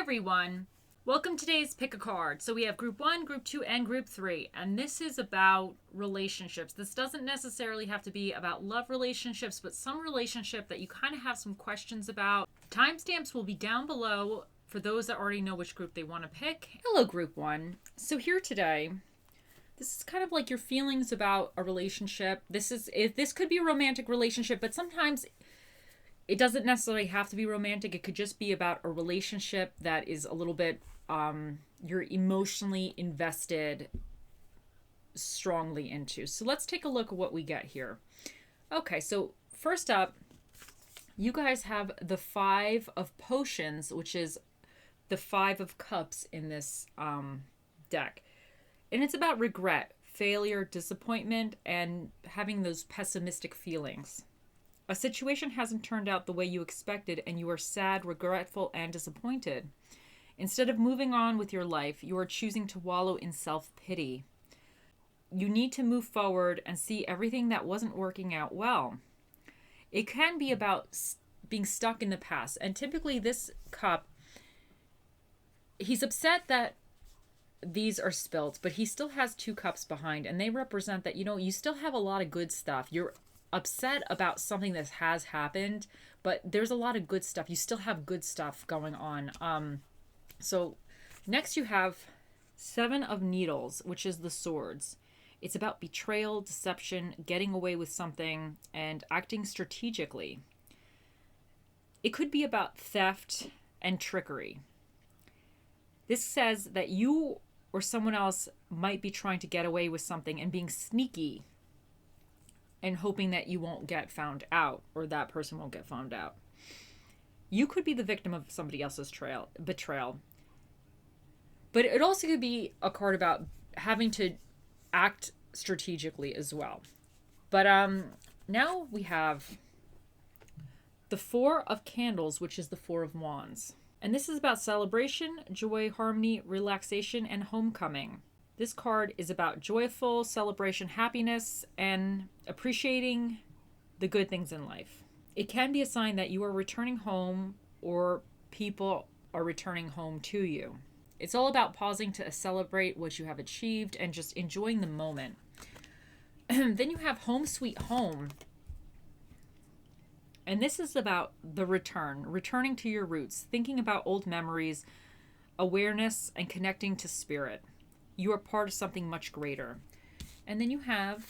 everyone. Welcome to today's Pick a Card. So we have Group 1, Group 2, and Group 3. And this is about relationships. This doesn't necessarily have to be about love relationships, but some relationship that you kind of have some questions about. Timestamps will be down below for those that already know which group they want to pick. Hello, Group 1. So here today, this is kind of like your feelings about a relationship. This could be a romantic relationship, but sometimes it doesn't necessarily have to be romantic. It could just be about a relationship that is a little bit, you're emotionally invested strongly into. So let's take a look at what we get here. Okay, so first up, you guys have the Five of Potions, which is the Five of Cups in this deck. And it's about regret, failure, disappointment, and having those pessimistic feelings. A situation hasn't turned out the way you expected, and you are sad, regretful, and disappointed. Instead of moving on with your life, you are choosing to wallow in self-pity. You need to move forward and see everything that wasn't working out well. It can be about being stuck in the past, and typically this cup, he's upset that these are spilt, but he still has two cups behind, and they represent that, you still have a lot of good stuff. You're upset about something that has happened, but there's a lot of good stuff. You still have good stuff going on. So next you have Seven of Needles, which is the Swords. It's about betrayal, deception, getting away with something, and acting strategically. It could be about theft and trickery. This says that you or someone else might be trying to get away with something and being sneaky and hoping that you won't get found out, or that person won't get found out. You could be the victim of somebody else's betrayal. But it also could be a card about having to act strategically as well. But now we have the Four of Candles, which is the Four of Wands. And this is about celebration, joy, harmony, relaxation, and homecoming. This card is about joyful celebration, happiness, and appreciating the good things in life. It can be a sign that you are returning home or people are returning home to you. It's all about pausing to celebrate what you have achieved and just enjoying the moment. Then you have Home Sweet Home. And this is about the returning to your roots, thinking about old memories, awareness, and connecting to spirit. You are part of something much greater. And then you have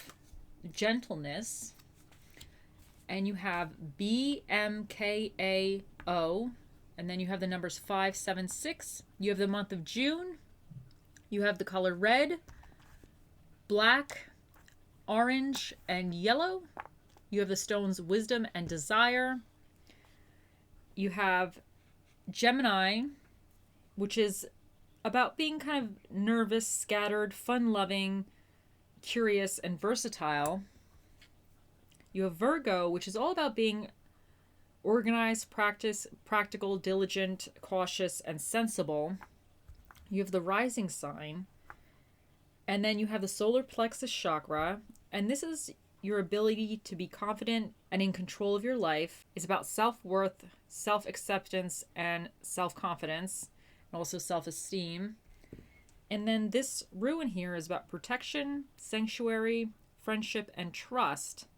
Gentleness. And you have BMKAO. And then you have the numbers 576. You have the month of June. You have the color red, black, orange, and yellow. You have the stones Wisdom and Desire. You have Gemini, which is about being kind of nervous, scattered, fun-loving, curious, and versatile. You have Virgo, which is all about being organized, practical, diligent, cautious, and sensible. You have the rising sign. And then you have the solar plexus chakra. And this is your ability to be confident and in control of your life. It's about self-worth, self-acceptance, and self-confidence. And also self-esteem. And then this ruin here is about protection, sanctuary, friendship, and trust.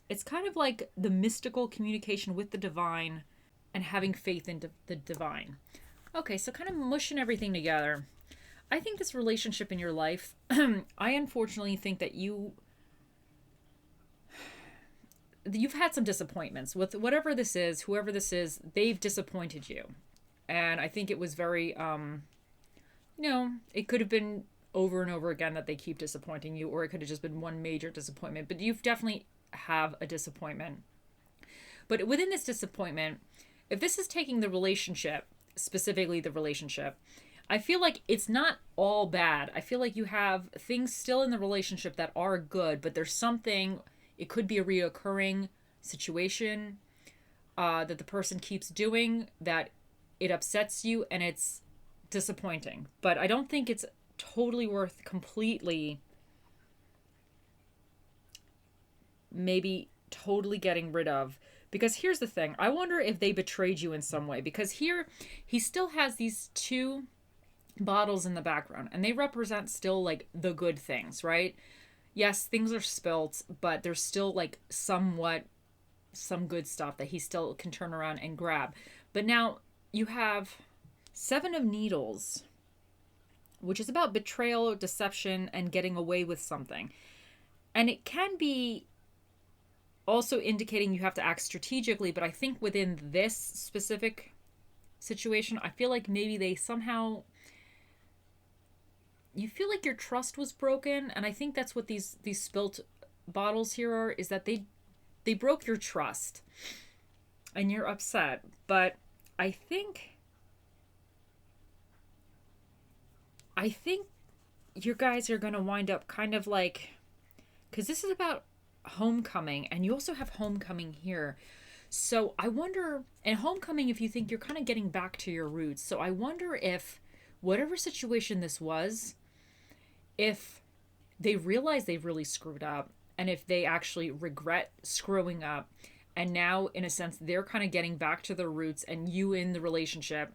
It's kind of like the mystical communication with the divine and having faith in the divine. Okay, so kind of mushing everything together. I think this relationship in your life, I unfortunately think that you've had some disappointments with whatever this is, whoever this is, they've disappointed you. And I think it was very, it could have been over and over again that they keep disappointing you, or it could have just been one major disappointment. But you've definitely have a disappointment. But within this disappointment, if this is taking the relationship, specifically the relationship, I feel like it's not all bad. I feel like you have things still in the relationship that are good, but there's something, it could be a reoccurring situation that the person keeps doing that it upsets you and it's disappointing. But I don't think it's totally worth completely maybe totally getting rid of, Because here's the thing. I wonder if they betrayed you in some way. Because here, he still has these two bottles in the background. And they represent still, like, the good things, right? Yes, things are spilt, but there's still, like, somewhat some good stuff that he still can turn around and grab. But now you have Seven of Needles, which is about betrayal, deception, and getting away with something. And it can be also indicating you have to act strategically, but I think within this specific situation, I feel like maybe they somehow, you feel like your trust was broken, and I think that's what these spilt bottles here are, is that they broke your trust and you're upset. But I think you guys are going to wind up kind of like, because this is about homecoming, and you also have homecoming here. So I wonder, and homecoming, if you think you're kind of getting back to your roots. So I wonder if whatever situation this was, if they realize they've really screwed up, and if they actually regret screwing up, and now in a sense they're kind of getting back to their roots, and you in the relationship,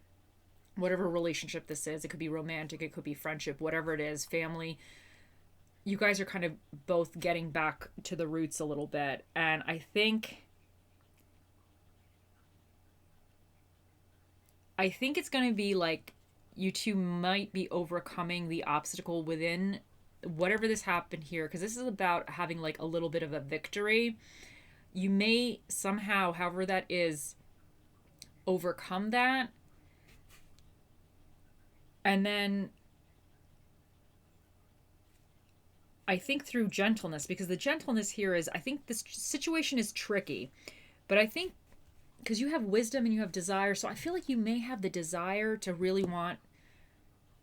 whatever relationship this is, it could be romantic, it could be friendship, whatever it is, family, you guys are kind of both getting back to the roots a little bit. And I think it's going to be like you two might be overcoming the obstacle within whatever this happened here, because this is about having like a little bit of a victory. You may somehow, however that is, overcome that. And then I think through gentleness, because the gentleness here is, I think this situation is tricky, but I think because you have wisdom and you have desire, so I feel like you may have the desire to really want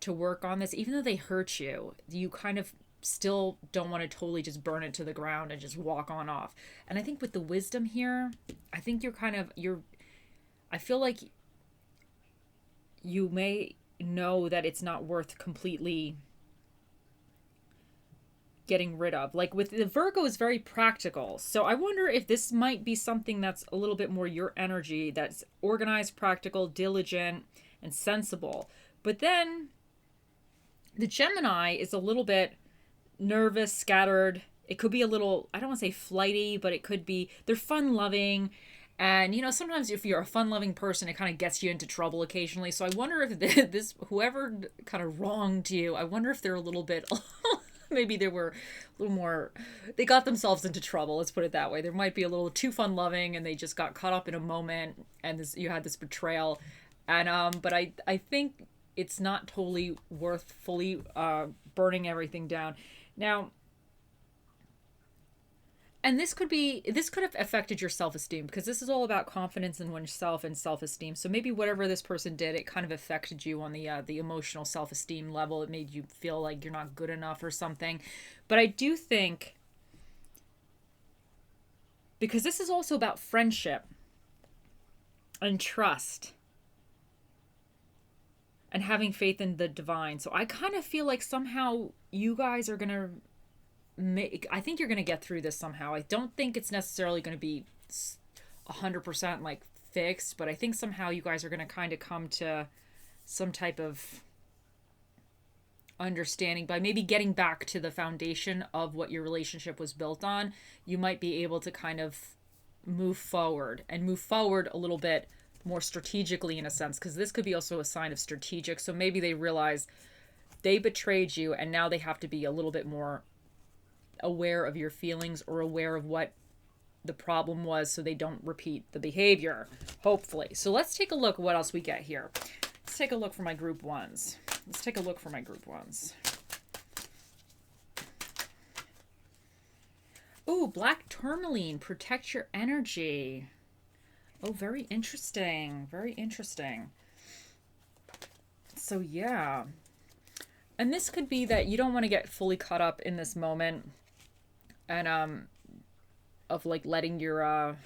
to work on this, even though they hurt you. You kind of still don't want to totally just burn it to the ground and just walk on off. And I think with the wisdom here, I think I feel like you may know that it's not worth completely getting rid of. Like with the Virgo is very practical. So I wonder if this might be something that's a little bit more your energy, that's organized, practical, diligent, and sensible. But then the Gemini is a little bit nervous, scattered. It could be a little, I don't want to say flighty, but it could be, they're fun loving. And, you know, sometimes if you're a fun-loving person, it kind of gets you into trouble occasionally. So I wonder if whoever kind of wronged you, I wonder if they're a little bit, maybe they were a little more, they got themselves into trouble. Let's put it that way. There might be a little too fun-loving, and they just got caught up in a moment, and you had this betrayal. And, but I think it's not totally worth fully burning everything down. Now, and this could have affected your self-esteem, because this is all about confidence in oneself and self-esteem. So maybe whatever this person did, it kind of affected you on the emotional self-esteem level. It made you feel like you're not good enough or something. But I do think, because this is also about friendship and trust and having faith in the divine. So I kind of feel like somehow you guys are going to I think you're going to get through this somehow. I don't think it's necessarily going to be 100% like fixed, but I think somehow you guys are going to kind of come to some type of understanding by maybe getting back to the foundation of what your relationship was built on. You might be able to kind of move forward a little bit more strategically in a sense, because this could be also a sign of strategic. So maybe they realize they betrayed you, and now they have to be a little bit more aware of your feelings or aware of what the problem was, so they don't repeat the behavior, hopefully. So let's take a look at what else we get here. Let's take a look for my group ones. Oh, black tourmaline, protect your energy. Oh, very interesting. So yeah. And this could be that you don't want to get fully caught up in this moment, and of like letting your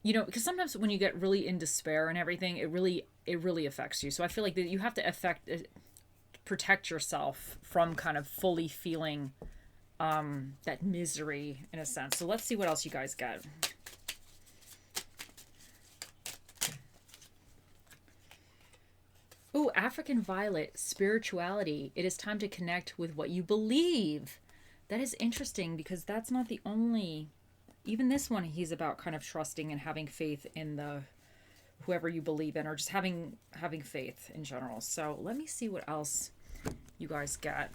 you know, because sometimes when you get really in despair and everything, it really affects you. So I feel like that you have to protect yourself from kind of fully feeling that misery in a sense. So let's see what else you guys get. Oh, African Violet, spirituality. It is time to connect with what you believe. That is interesting because that's not the only. Even this one, he's about kind of trusting and having faith in the whoever you believe in, or just having faith in general. So let me see what else you guys get.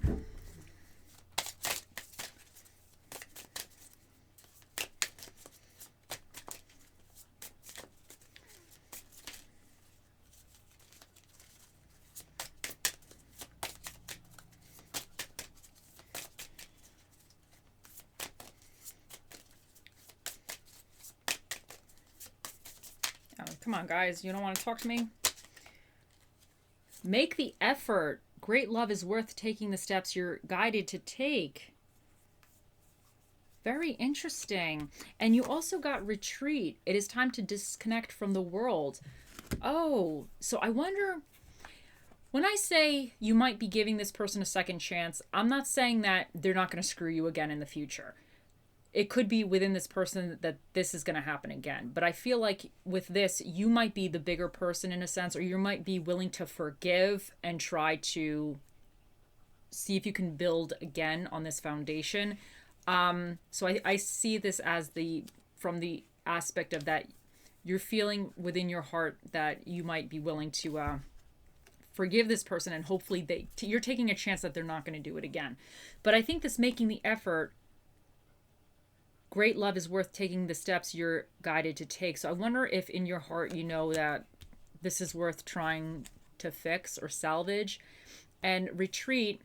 Oh, come on, guys. You don't want to talk to me? Make the effort. Great love is worth taking the steps you're guided to take. Very interesting. And you also got retreat. It is time to disconnect from the world. Oh, so I wonder, when I say you might be giving this person a second chance, I'm not saying that they're not going to screw you again in the future. It could be within this person that this is going to happen again. But I feel like with this, you might be the bigger person in a sense, or you might be willing to forgive and try to see if you can build again on this foundation. So I see this as from the aspect of that you're feeling within your heart that you might be willing to forgive this person, and hopefully you're taking a chance that they're not going to do it again. But I think this making the effort, great love is worth taking the steps you're guided to take. So I wonder if in your heart you know that this is worth trying to fix or salvage. And retreat,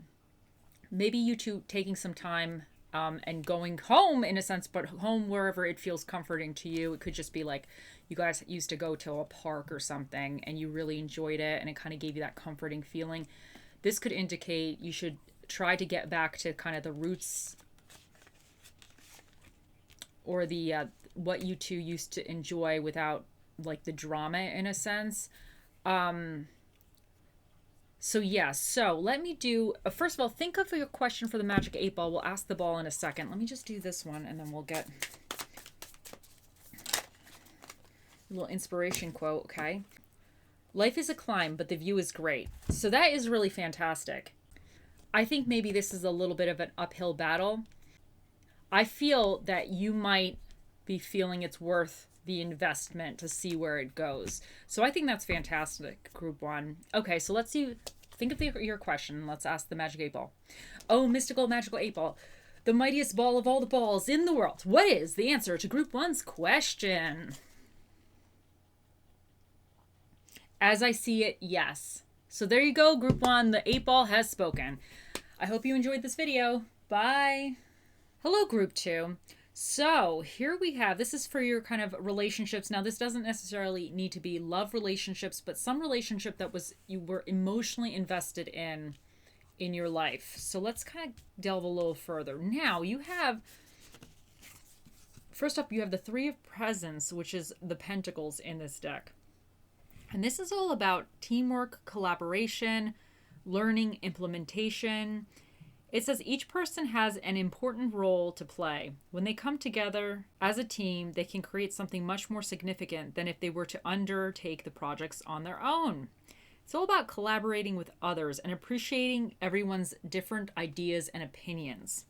maybe you two taking some time and going home in a sense, but home wherever it feels comforting to you. It could just be like you guys used to go to a park or something and you really enjoyed it and it kind of gave you that comforting feeling. This could indicate you should try to get back to kind of the roots, or the what you two used to enjoy without like the drama in a sense. So let me do, first of all, think of your question for the Magic 8 Ball. We'll ask the ball in a second. Let me just do this one and then we'll get a little inspiration quote, okay? Life is a climb, but the view is great. So that is really fantastic. I think maybe this is a little bit of an uphill battle. I feel that you might be feeling it's worth the investment to see where it goes. So I think that's fantastic, Group 1. Okay, so let's see. Think of your question. Let's ask the Magic 8 Ball. Oh, mystical magical 8 Ball, the mightiest ball of all the balls in the world. What is the answer to Group 1's question? As I see it, yes. So there you go, Group 1. The 8 Ball has spoken. I hope you enjoyed this video. Bye. Hello, Group 2. So here we have, this is for your kind of relationships. Now, this doesn't necessarily need to be love relationships, but some relationship that you were emotionally invested in your life. So let's kind of delve a little further. Now you have, first up, you have the Three of Presents, which is the Pentacles in this deck. And this is all about teamwork, collaboration, learning, implementation. It says each person has an important role to play. When they come together as a team, they can create something much more significant than if they were to undertake the projects on their own. It's all about collaborating with others and appreciating everyone's different ideas and opinions,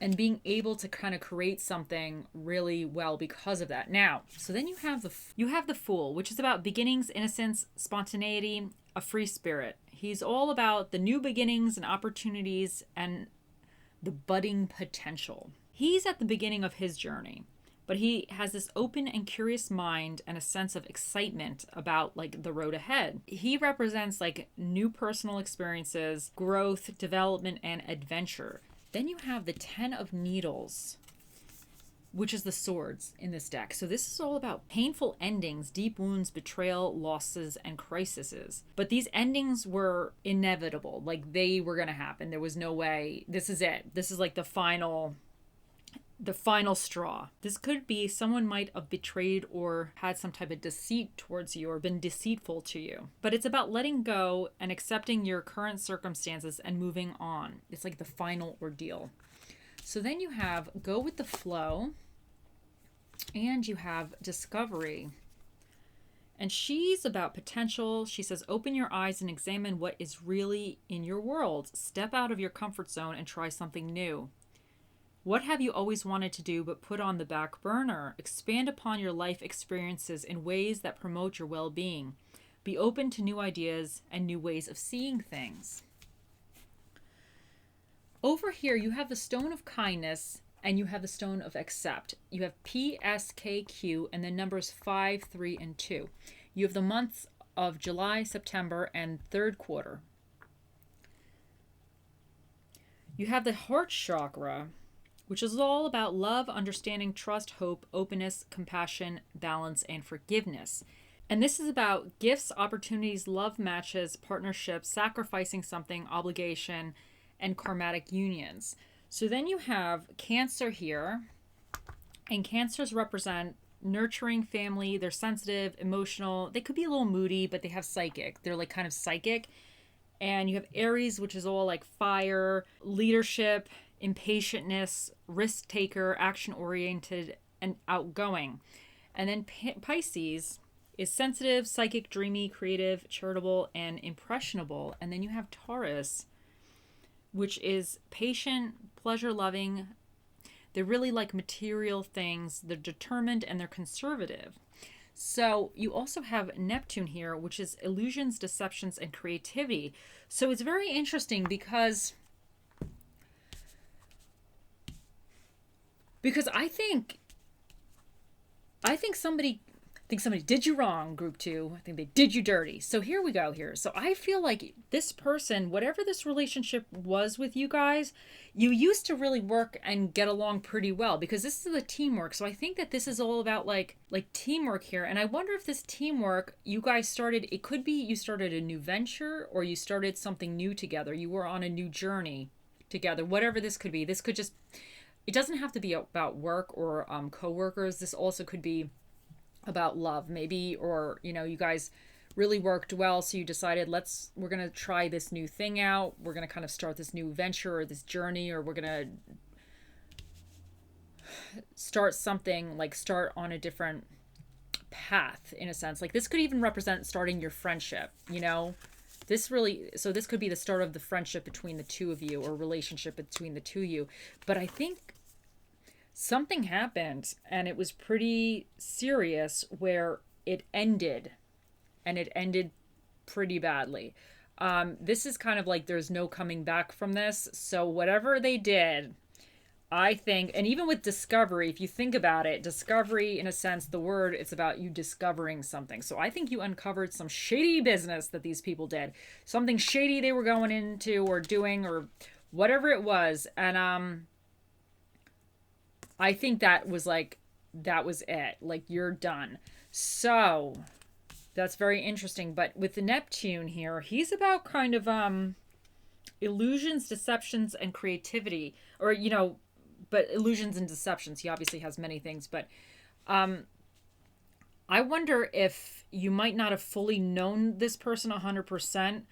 and being able to kind of create something really well because of that. Now, so then you have the Fool, which is about beginnings, innocence, spontaneity, a free spirit. He's all about the new beginnings and opportunities and the budding potential. He's at the beginning of his journey, but he has this open and curious mind and a sense of excitement about like the road ahead. He represents like new personal experiences, growth, development, and adventure. Then you have the Ten of Needles, which is the Swords in this deck. So this is all about painful endings, deep wounds, betrayal, losses, and crises. But these endings were inevitable. Like they were going to happen. There was no way. This is it. This is like the final straw. This could be someone might have betrayed or had some type of deceit towards you or been deceitful to you. But it's about letting go and accepting your current circumstances and moving on. It's like the final ordeal. So then you have Go with the Flow, and you have Discovery. And she's about potential. She says, open your eyes and examine what is really in your world. Step out of your comfort zone and try something new. What have you always wanted to do but put on the back burner? Expand upon your life experiences in ways that promote your well-being. Be open to new ideas and new ways of seeing things. Over here, you have the stone of kindness and you have the stone of accept. You have PSKQ and the numbers 5, 3, and 2. You have the months of July, September, and third quarter. You have the heart chakra, which is all about love, understanding, trust, hope, openness, compassion, balance, and forgiveness. And this is about gifts, opportunities, love matches, partnerships, sacrificing something, obligation, and karmatic unions. So then you have Cancer here, and Cancers represent nurturing family. They're sensitive, emotional. They could be a little moody, but they have psychic. They're like kind of psychic. And you have Aries, which is all like fire, leadership, impatientness, risk taker, action oriented, and outgoing. And then Pisces is sensitive, psychic, dreamy, creative, charitable, and impressionable. And then you have Taurus, which is patient, pleasure loving. They really like material things. They're determined and they're conservative. So you also have Neptune here, which is illusions, deceptions, and creativity. So it's very interesting because I think somebody did you wrong, group 2. I think they did you dirty. So here we go here. So I feel like this person, whatever this relationship was with you guys, you used to really work and get along pretty well because this is the teamwork. So I think that this is all about like teamwork here. And I wonder if this teamwork you guys started, it could be you started a new venture or you started something new together. You were on a new journey together, whatever this could be. This could just, it doesn't have to be about work or co-workers. This also could be about love maybe, or you guys really worked well, so you decided we're gonna try this new thing out, we're gonna kind of start this new venture or this journey, or we're gonna start something, like start on a different path in a sense. Like this could even represent starting your friendship, this could be the start of the friendship between the two of you or relationship between the two of you. But I think something happened and it was pretty serious where it ended, and it ended pretty badly. This is kind of like there's no coming back from this. So whatever they did, I think, and even with discovery, if you think about it, discovery in a sense, the word, it's about you discovering something. So I think you uncovered some shady business that these people did, something shady they were going into or doing or whatever it was. And I think that was it. Like, you're done. So that's very interesting. But with the Neptune here, he's about kind of illusions, deceptions, and creativity. Or, but illusions and deceptions. He obviously has many things. But I wonder if you might not have fully known this person 100%,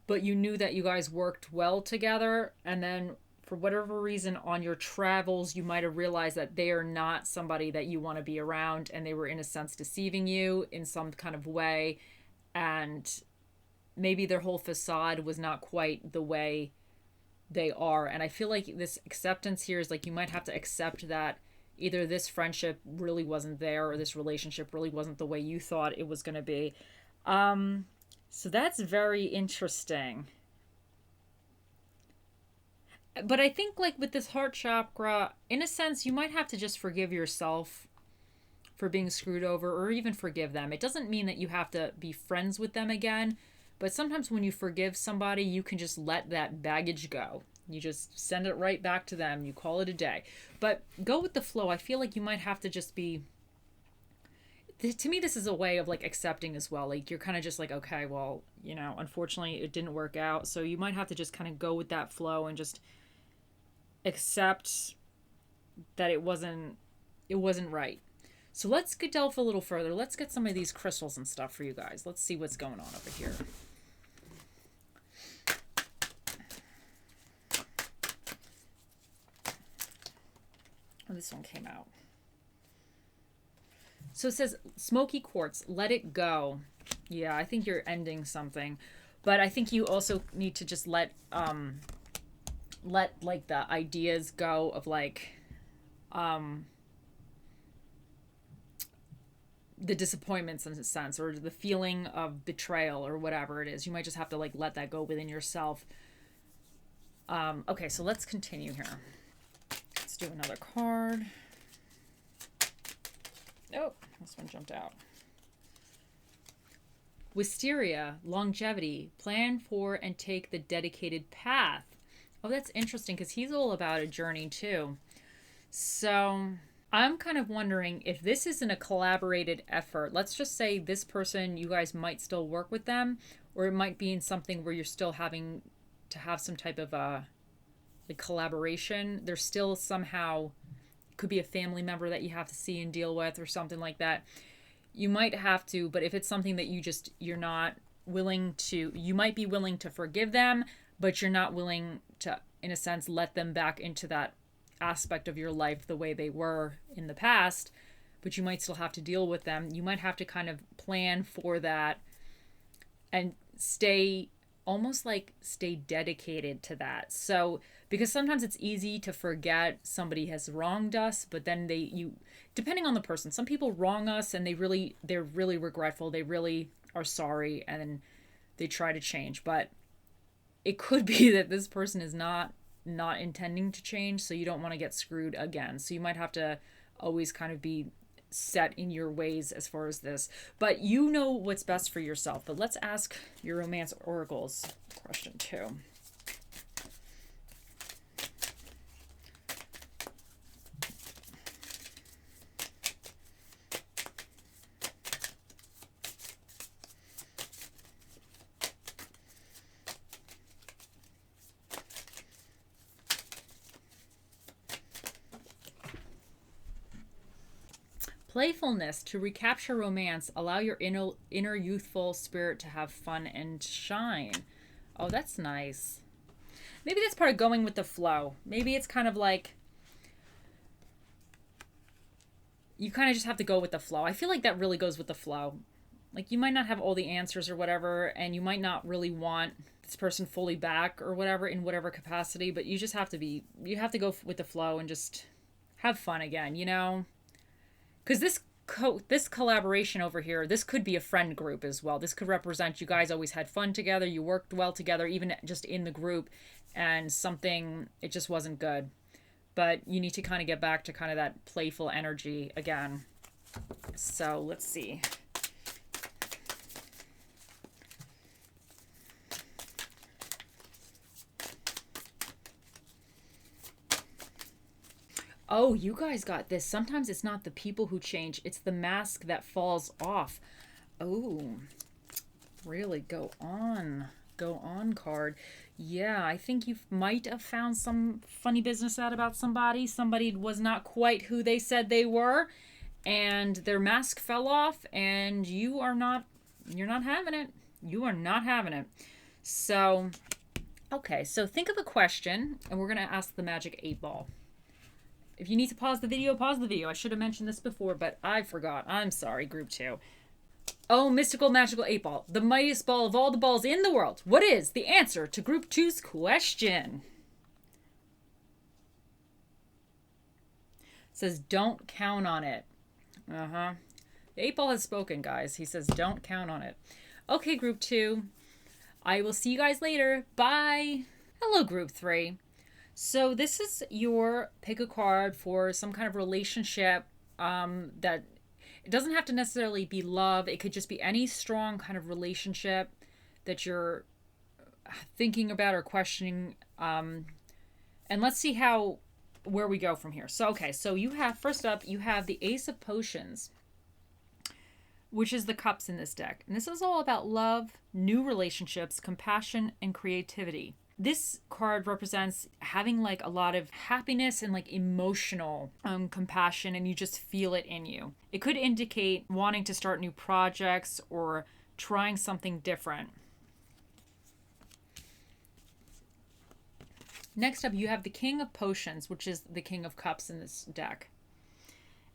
but you knew that you guys worked well together. And then for whatever reason on your travels, you might have realized that they are not somebody that you want to be around, and they were in a sense deceiving you in some kind of way, and maybe their whole facade was not quite the way they are. And I feel like this acceptance here is like you might have to accept that either this friendship really wasn't there or this relationship really wasn't the way you thought it was going to be. So that's very interesting. But I think like with this heart chakra, in a sense, you might have to just forgive yourself for being screwed over, or even forgive them. It doesn't mean that you have to be friends with them again, but sometimes when you forgive somebody, you can just let that baggage go. You just send it right back to them. You call it a day. But go with the flow. I feel like you might have to just be... To me, this is a way of like accepting as well. Like you're kind of just like, okay, well, unfortunately it didn't work out. So you might have to just kind of go with that flow and just accept that it wasn't right. So let's delve a little further. Let's get some of these crystals and stuff for you guys. Let's see what's going on over here. Oh, this one came out. So it says smoky quartz, let it go. Yeah, I think you're ending something. But I think you also need to just let like the ideas go of like the disappointments in a sense, or the feeling of betrayal or whatever it is. You might just have to like let that go within yourself. Okay, so let's continue here. Let's do another card. Oh, this one jumped out. Wisteria, longevity, plan for and take the dedicated path. Oh, that's interesting because he's all about a journey too. So I'm kind of wondering if this isn't a collaborated effort. Let's just say this person, you guys might still work with them, or it might be in something where you're still having to have some type of like collaboration. There's still somehow could be a family member that you have to see and deal with or something like that. You might have to, but if it's something that you're not willing to, you might be willing to forgive them, but you're not willing to, in a sense, let them back into that aspect of your life the way they were in the past, but you might still have to deal with them. You might have to kind of plan for that and stay dedicated to that. So because sometimes it's easy to forget somebody has wronged us, but then depending on the person, some people wrong us and they're really regretful, they really are sorry, and they try to change, but it could be that this person is not intending to change, so you don't want to get screwed again. So you might have to always kind of be set in your ways as far as this, but you know what's best for yourself. But let's ask your romance oracles question 2. Playfulness to recapture romance. Allow your inner youthful spirit to have fun and shine. Oh, that's nice. Maybe that's part of going with the flow. Maybe it's kind of like you kind of just have to go with the flow. I feel like that really goes with the flow. Like you might not have all the answers or whatever, and you might not really want this person fully back or whatever in whatever capacity, but you just have to go with the flow and just have fun again, you know? Because this collaboration over here, this could be a friend group as well. This could represent you guys always had fun together, you worked well together, even just in the group, and it just wasn't good. But you need to kind of get back to kind of that playful energy again. So let's see. Oh, you guys got this. Sometimes it's not the people who change, it's the mask that falls off. Oh, really? Go on. Go on, card. Yeah, I think you might have found some funny business out about somebody. Somebody was not quite who they said they were, and their mask fell off, and you're not having it. You are not having it. So, okay, so think of a question, and we're going to ask the magic 8 ball. If you need to pause the video, pause the video. I should have mentioned this before, but I forgot. I'm sorry, group 2. Oh, mystical, magical 8 ball. The mightiest ball of all the balls in the world. What is the answer to group 2's question? It says, don't count on it. The 8 ball has spoken, guys. He says, don't count on it. Okay, group 2. I will see you guys later. Bye. Hello, group 3. So this is your pick a card for some kind of relationship that it doesn't have to necessarily be love. It could just be any strong kind of relationship that you're thinking about or questioning. And let's see where we go from here. So, okay. So first up, you have the Ace of Potions, which is the cups in this deck. And this is all about love, new relationships, compassion, and creativity. This card represents having like a lot of happiness and like emotional compassion, and you just feel it in you. It could indicate wanting to start new projects or trying something different. Next up, you have the King of Potions, which is the King of Cups in this deck.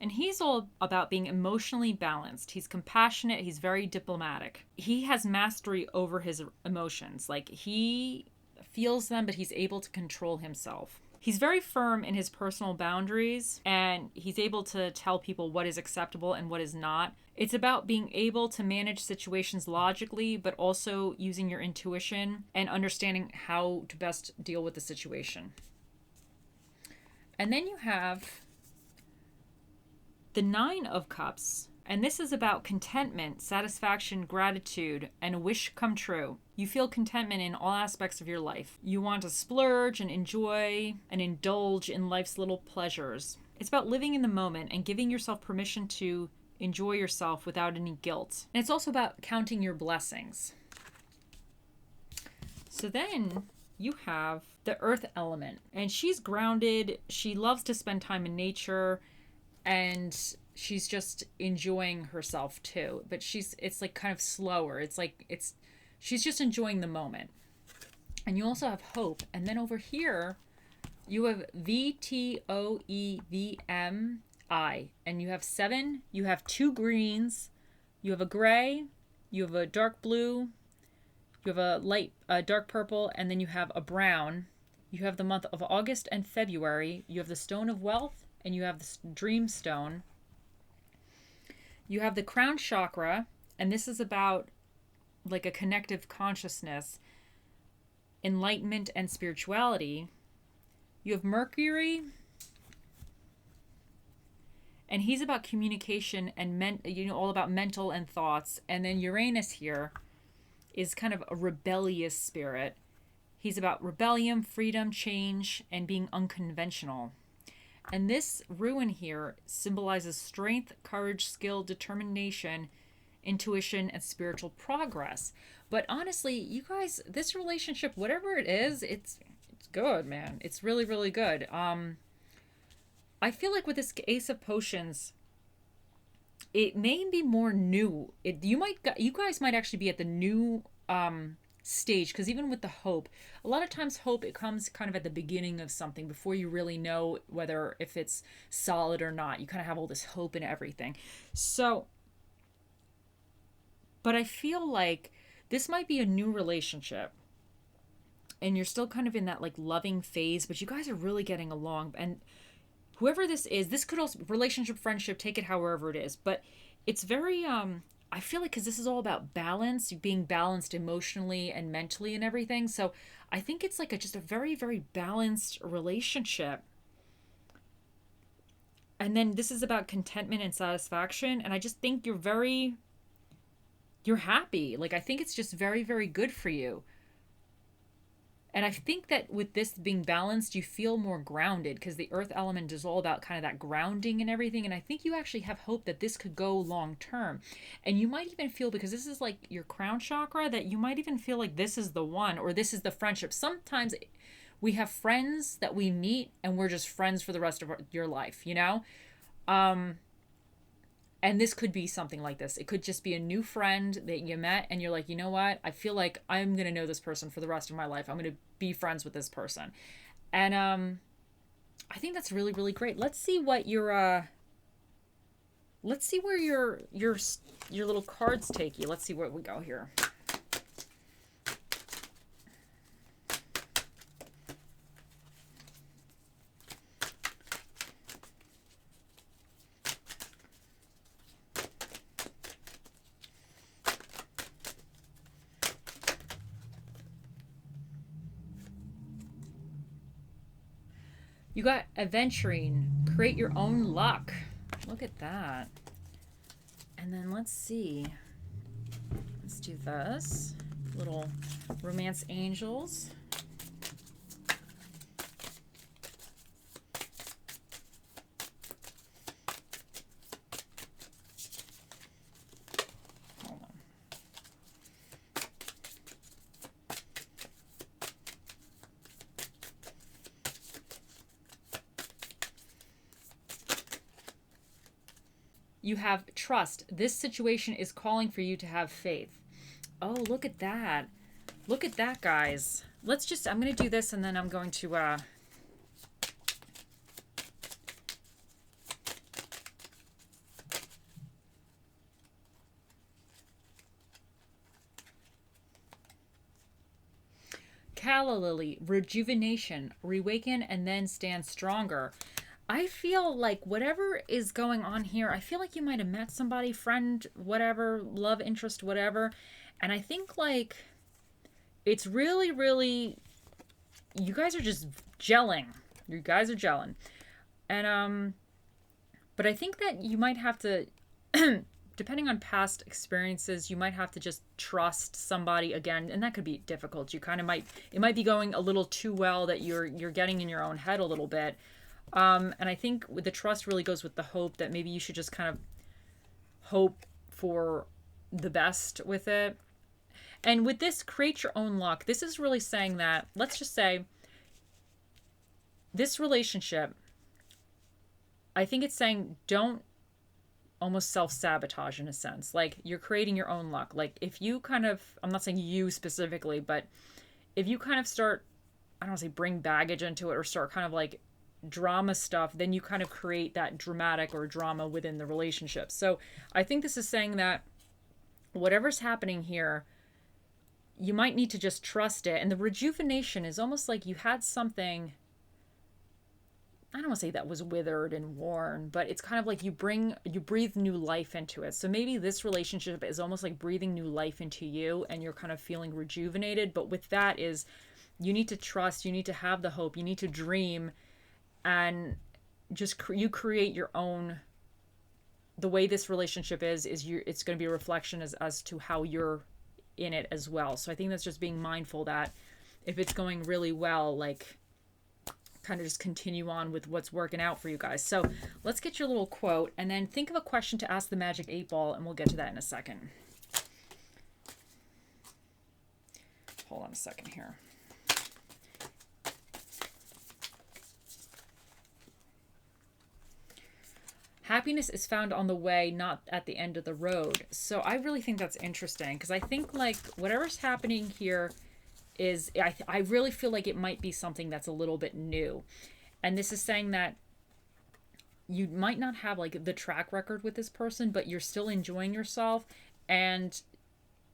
And he's all about being emotionally balanced. He's compassionate. He's very diplomatic. He has mastery over his emotions. Like, he feels them, but he's able to control himself. He's very firm in his personal boundaries, and he's able to tell people what is acceptable and what is not. It's about being able to manage situations logically, but also using your intuition and understanding how to best deal with the situation. And then you have the Nine of Cups, and this is about contentment, satisfaction, gratitude, and a wish come true. You feel contentment in all aspects of your life. You want to splurge and enjoy and indulge in life's little pleasures. It's about living in the moment and giving yourself permission to enjoy yourself without any guilt. And it's also about counting your blessings. So then you have the earth element, and she's grounded. She loves to spend time in nature, and she's just enjoying herself too. But it's like kind of slower. She's just enjoying the moment. And you also have hope. And then over here, you have VTOEVMI. And you have 7. You have 2 greens. You have a gray. You have a dark blue. You have a dark purple. And then you have a brown. You have the month of August and February. You have the stone of wealth. And you have the dream stone. You have the crown chakra. And this is about like a connective consciousness, enlightenment, and spirituality. You have Mercury, and he's about communication and all about mental and thoughts. And then Uranus here is kind of a rebellious spirit. He's about rebellion, freedom, change, and being unconventional. And this ruin here symbolizes strength, courage, skill, determination, intuition, and spiritual progress. But honestly, you guys, this relationship, whatever it is, it's good, man. It's really, really good. I feel like with this Ace of Potions, it may be more new. You guys might actually be at the new stage, because even with the hope, a lot of times hope, it comes kind of at the beginning of something before you really know if it's solid or not. You kind of have all this hope and everything. So, but I feel like this might be a new relationship, and you're still kind of in that like loving phase, but you guys are really getting along. And whoever this is, this could also relationship, friendship, take it however it is, but it's very I feel like, because this is all about balance, being balanced emotionally and mentally and everything. So I think it's like just a very, very balanced relationship. And then this is about contentment and satisfaction. And I just think you're happy. Like, I think it's just very, very good for you. And I think that with this being balanced, you feel more grounded, because the earth element is all about kind of that grounding and everything. And I think you actually have hope that this could go long term. And you might even feel, because this is like your crown chakra, that you might even feel like this is the one, or this is the friendship. Sometimes we have friends that we meet and we're just friends for the rest of your life, you know? And this could be something like this. It could just be a new friend that you met and you're like, you know what? I feel like I'm going to know this person for the rest of my life. I'm going to be friends with this person. And I think that's really, really great. Let's see what let's see where your little cards take you. Let's see where we go here. You got adventuring, create your own luck. Look at that. And then let's see. Let's do this. Little romance angels. Hold on. You have trust. This situation is calling for you to have faith. Oh, look at that. Look at that, guys. I'm going to do this, and then I'm going to, calla lily, rejuvenation, reawaken, and then stand stronger. I feel like whatever is going on here, I feel like you might have met somebody, friend, whatever, love interest, whatever. And I think like it's really, really, you guys are just gelling. You guys are gelling. And, but I think that you might have to, depending on past experiences, you might have to just trust somebody again. And that could be difficult. You kind of might, it might be going a little too well that you're getting in your own head a little bit. And I think with the trust really goes with the hope that maybe you should just kind of hope for the best with it. And with this, create your own luck. This is really saying that, let's just say, this relationship, I think it's saying don't almost self-sabotage in a sense. Like you're creating your own luck. Like if you kind of, I'm not saying you specifically, but if you kind of start, I don't want to say bring baggage into it or start kind of like drama stuff, then you kind of create that dramatic or drama within the relationship. So I think this is saying that whatever's happening here, you might need to just trust it. And the rejuvenation is almost like you had something, I don't want to say that was withered and worn, but it's kind of like you breathe new life into it. So maybe this relationship is almost like breathing new life into you and you're kind of feeling rejuvenated. But with that is you need to trust, you need to have the hope, you need to dream, and just you create your own, the way this relationship is it's going to be a reflection as to how you're in it as well. So I think that's just being mindful that if it's going really well, like kind of just continue on with what's working out for you guys. So let's get your little quote and then think of a question to ask the Magic 8 Ball, and we'll get to that in a second. Hold on a second here. Happiness is found on the way, not at the end of the road. So I really think that's interesting because I think like whatever's happening here is, I really feel like it might be something that's a little bit new. And this is saying that you might not have like the track record with this person, but you're still enjoying yourself, and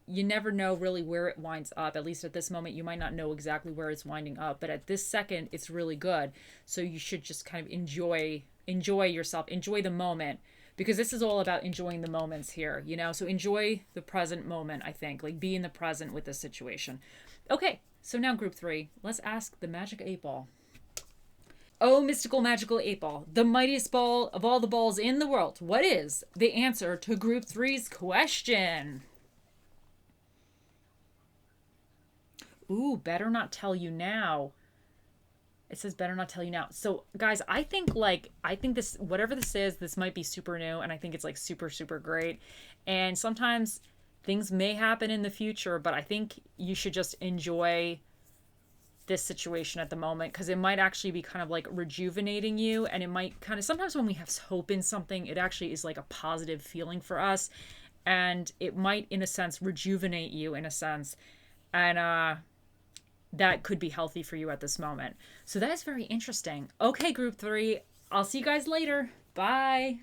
you never know really where it winds up. At least at this moment, you might not know exactly where it's winding up, but at this second, it's really good. So you should just kind of enjoy yourself, enjoy the moment, because this is all about enjoying the moments here, you know? So enjoy the present moment, I think, like be in the present with this situation. Okay, so now group 3, let's ask the Magic 8 Ball. Oh, mystical magical 8 Ball, the mightiest ball of all the balls in the world, what is the answer to group 3's question? Ooh, better not tell you now. It says better not tell you now. So guys, I think this, whatever this is, this might be super new, and I think it's like super, super great. And sometimes things may happen in the future, but I think you should just enjoy this situation at the moment, because it might actually be kind of like rejuvenating you, and it might kind of, sometimes when we have hope in something, it actually is like a positive feeling for us, and it might in a sense rejuvenate you in a sense, and that could be healthy for you at this moment. So that is very interesting. Okay, group 3, I'll see you guys later. Bye.